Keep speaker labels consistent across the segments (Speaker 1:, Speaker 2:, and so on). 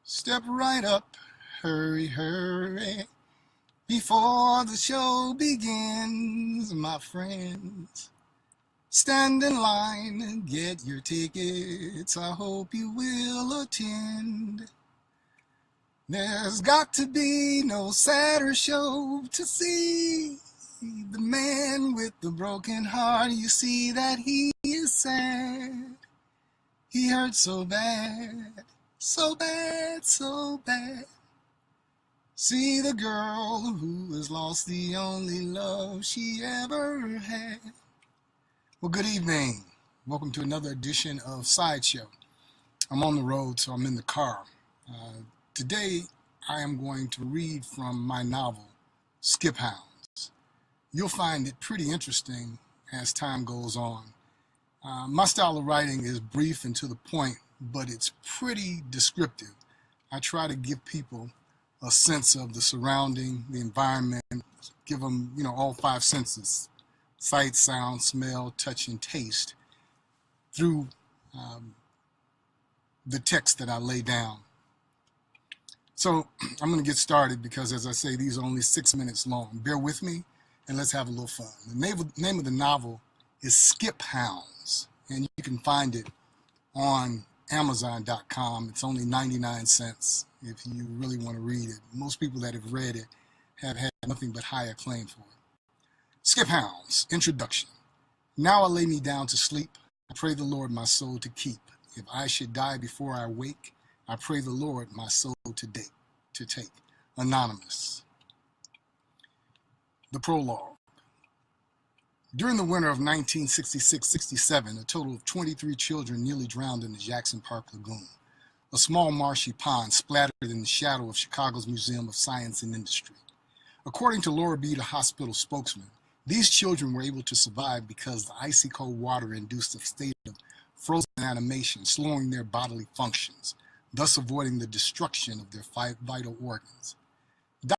Speaker 1: Step right up, hurry, hurry, before the show begins, my friends. Stand in line and get your tickets. I hope you will attend. There's got to be no sadder show to see. The man with the broken heart, you see that he is sad. He hurt so bad, so bad, so bad. See the girl who has lost the only love she ever had. Well, good evening. Welcome to another edition of Sideshow. I'm on the road, so I'm in the car. Today, I am going to read from my novel, Skiphounds. You'll find it pretty interesting as time goes on. My style of writing is brief and to the point, but it's pretty descriptive. I try to give people a sense of the surrounding, the environment, give them, all five senses: sight, sound, smell, touch, and taste through the text that I lay down. So I'm going to get started because, as I say, these are only 6 minutes long. Bear with me and let's have a little fun. The name of the novel is Skiphounds, and you can find it on Amazon.com. It's only 99 cents if you really want to read it. Most people that have read it have had nothing but high acclaim for it. Skiphounds, Introduction. Now I lay me down to sleep. I pray the Lord my soul to keep. If I should die before I wake, I pray the Lord my soul to take. Anonymous. The prologue. During the winter of 1966-67, a total of 23 children nearly drowned in the Jackson Park Lagoon, a small marshy pond splattered in the shadow of Chicago's Museum of Science and Industry. According to Laura Beda Hospital spokesman, these children were able to survive because the icy cold water induced a state of frozen animation, slowing their bodily functions, thus avoiding the destruction of their vital organs.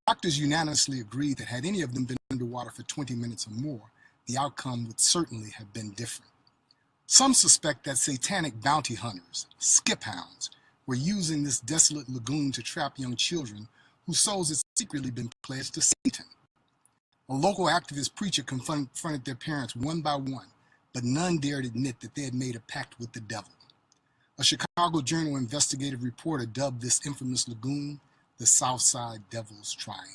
Speaker 1: Doctors unanimously agreed that had any of them been underwater for 20 minutes or more, the outcome would certainly have been different. Some suspect that satanic bounty hunters, skiphounds, were using this desolate lagoon to trap young children whose souls had secretly been pledged to Satan. A local activist preacher confronted their parents one by one, but none dared admit that they had made a pact with the devil. A Chicago Journal investigative reporter dubbed this infamous lagoon the Southside Devil's Triangle.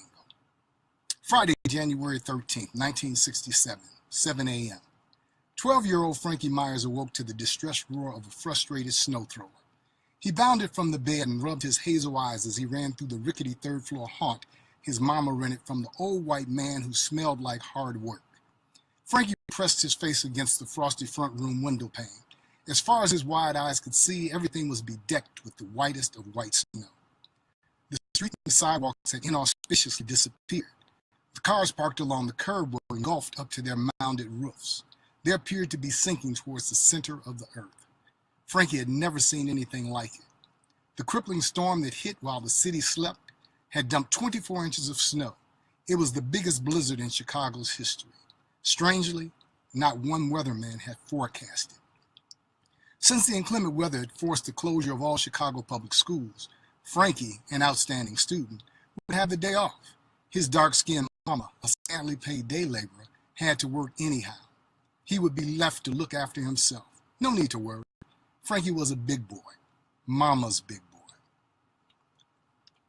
Speaker 1: Friday, January 13th, 1967, 7 a.m. 12-year-old Frankie Myers awoke to the distressed roar of a frustrated snow thrower. He bounded from the bed and rubbed his hazel eyes as he ran through the rickety third-floor haunt his mama rented from the old white man who smelled like hard work. Frankie pressed his face against the frosty front room window pane. As far as his wide eyes could see, everything was bedecked with the whitest of white snow. The street and sidewalks had inauspiciously disappeared. The cars parked along the curb were engulfed up to their mounded roofs. They appeared to be sinking towards the center of the earth. Frankie had never seen anything like it. The crippling storm that hit while the city slept had dumped 24 inches of snow. It was the biggest blizzard in Chicago's history. Strangely, not one weatherman had forecast it. Since the inclement weather had forced the closure of all Chicago public schools, Frankie, an outstanding student, would have the day off. His dark-skinned mama, a scantily paid day laborer, had to work anyhow. He would be left to look after himself. No need to worry. Frankie was a big boy, Mama's big boy.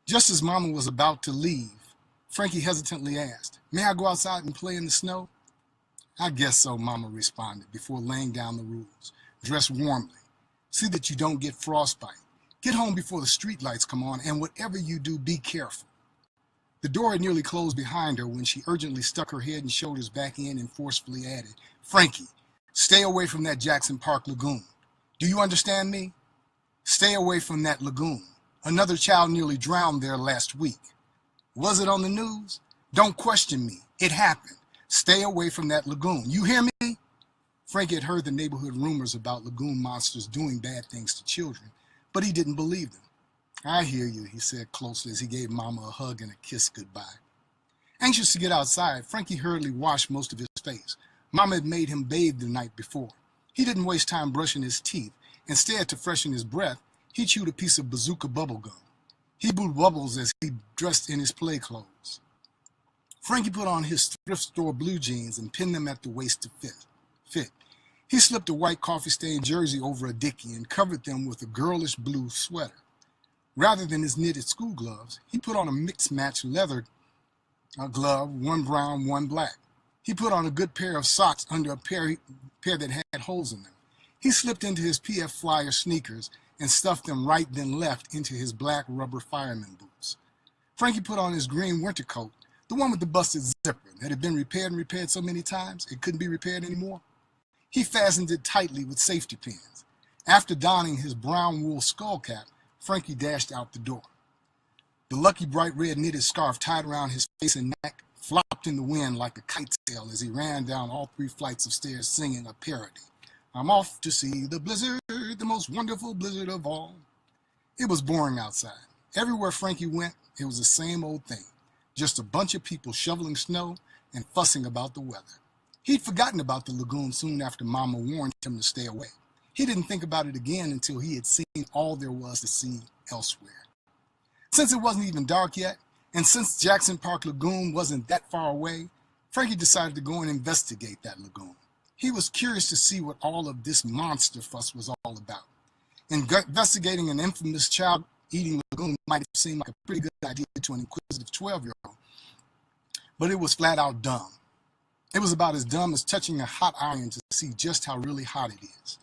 Speaker 1: Just as Mama was about to leave, Frankie hesitantly asked, "May I go outside and play in the snow?" "I guess so," Mama responded before laying down the rules. "Dress warmly. See that you don't get frostbite. Get home before the street lights come on, and whatever you do, be careful." The door had nearly closed behind her when she urgently stuck her head and shoulders back in and forcefully added, "Frankie, stay away from that Jackson Park Lagoon. Do you understand me? Stay away from that lagoon. Another child nearly drowned there last week. Was it on the news? Don't question me. It happened. Stay away from that lagoon. You hear me?" Frankie had heard the neighborhood rumors about lagoon monsters doing bad things to children, but he didn't believe them. "I hear you," he said closely as he gave Mama a hug and a kiss goodbye. Anxious to get outside, Frankie hurriedly washed most of his face. Mama had made him bathe the night before. He didn't waste time brushing his teeth. Instead, to freshen his breath, he chewed a piece of bazooka bubble gum. He blew bubbles as he dressed in his play clothes. Frankie put on his thrift store blue jeans and pinned them at the waist to fit. He slipped a white coffee-stained jersey over a dickie and covered them with a girlish blue sweater. Rather than his knitted school gloves, he put on a mixed-match leather glove, one brown, one black. He put on a good pair of socks under a pair that had holes in them. He slipped into his PF Flyer sneakers and stuffed them right then left into his black rubber fireman boots. Frankie put on his green winter coat, the one with the busted zipper that had been repaired so many times it couldn't be repaired anymore. He fastened it tightly with safety pins. After donning his brown wool skull cap, Frankie dashed out the door. The lucky bright red knitted scarf tied around his face and neck flopped in the wind like a kite sail as he ran down all 3 flights of stairs singing a parody. I'm off to see the blizzard, the most wonderful blizzard of all. It was boring outside. Everywhere Frankie went, it was the same old thing. Just a bunch of people shoveling snow and fussing about the weather. He'd forgotten about the lagoon soon after Mama warned him to stay away. He didn't think about it again until he had seen all there was to see elsewhere. Since it wasn't even dark yet, and since Jackson Park Lagoon wasn't that far away, Frankie decided to go and investigate that lagoon. He was curious to see what all of this monster fuss was all about. Investigating an infamous child-eating lagoon might seem like a pretty good idea to an inquisitive 12-year-old, but it was flat out dumb. It was about as dumb as touching a hot iron to see just how really hot it is.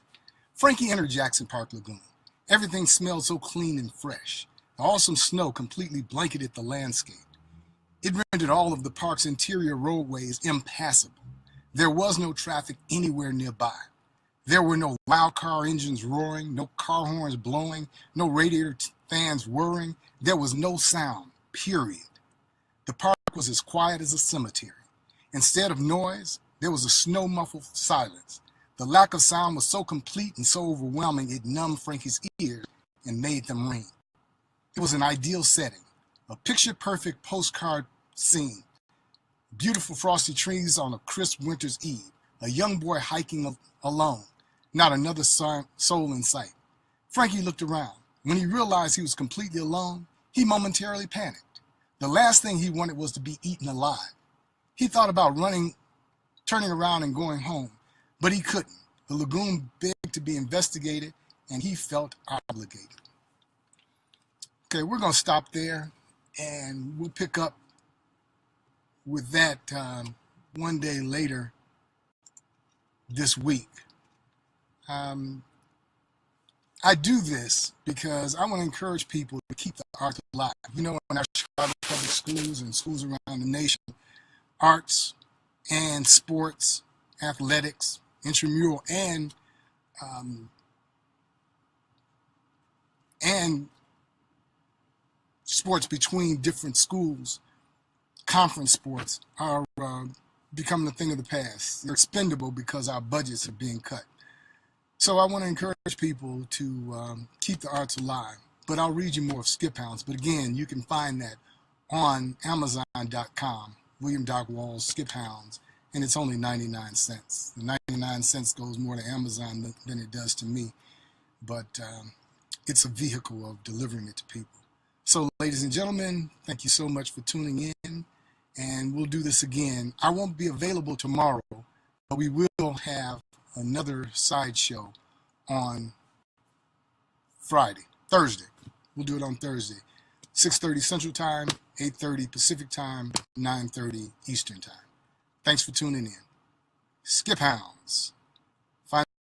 Speaker 1: Frankie entered Jackson Park Lagoon. Everything smelled so clean and fresh. The awesome snow completely blanketed the landscape. It rendered all of the park's interior roadways impassable. There was no traffic anywhere nearby. There were no loud car engines roaring, no car horns blowing, no radiator fans whirring. There was no sound, period. The park was as quiet as a cemetery. Instead of noise, there was a snow-muffled silence. The lack of sound was so complete and so overwhelming it numbed Frankie's ears and made them ring. It was an ideal setting, a picture-perfect postcard scene. Beautiful frosty trees on a crisp winter's eve, a young boy hiking alone, not another soul in sight. Frankie looked around. When he realized he was completely alone, he momentarily panicked. The last thing he wanted was to be eaten alive. He thought about turning around and going home, but he couldn't. The lagoon begged to be investigated, and he felt obligated. Okay, we're going to stop there, and we'll pick up with that one day later this week. I do this because I want to encourage people to keep the arts alive. You know, in our Chicago public schools and schools around the nation, arts and sports, athletics, intramural, and sports between different schools, conference sports, are becoming a thing of the past. They're expendable because our budgets are being cut. So I want to encourage people to keep the arts alive. But I'll read you more of Skiphounds. But again, you can find that on Amazon.com, William Doc Wall's Skiphounds, and it's only 99 cents. The 99 cents goes more to Amazon than it does to me, but it's a vehicle of delivering it to people. So, ladies and gentlemen, thank you so much for tuning in, and we'll do this again. I won't be available tomorrow, but we will have another sideshow on Thursday. We'll do it on Thursday, 6:30 Central Time, 8:30 Pacific Time, 9:30 Eastern Time. Thanks for tuning in. Skiphounds.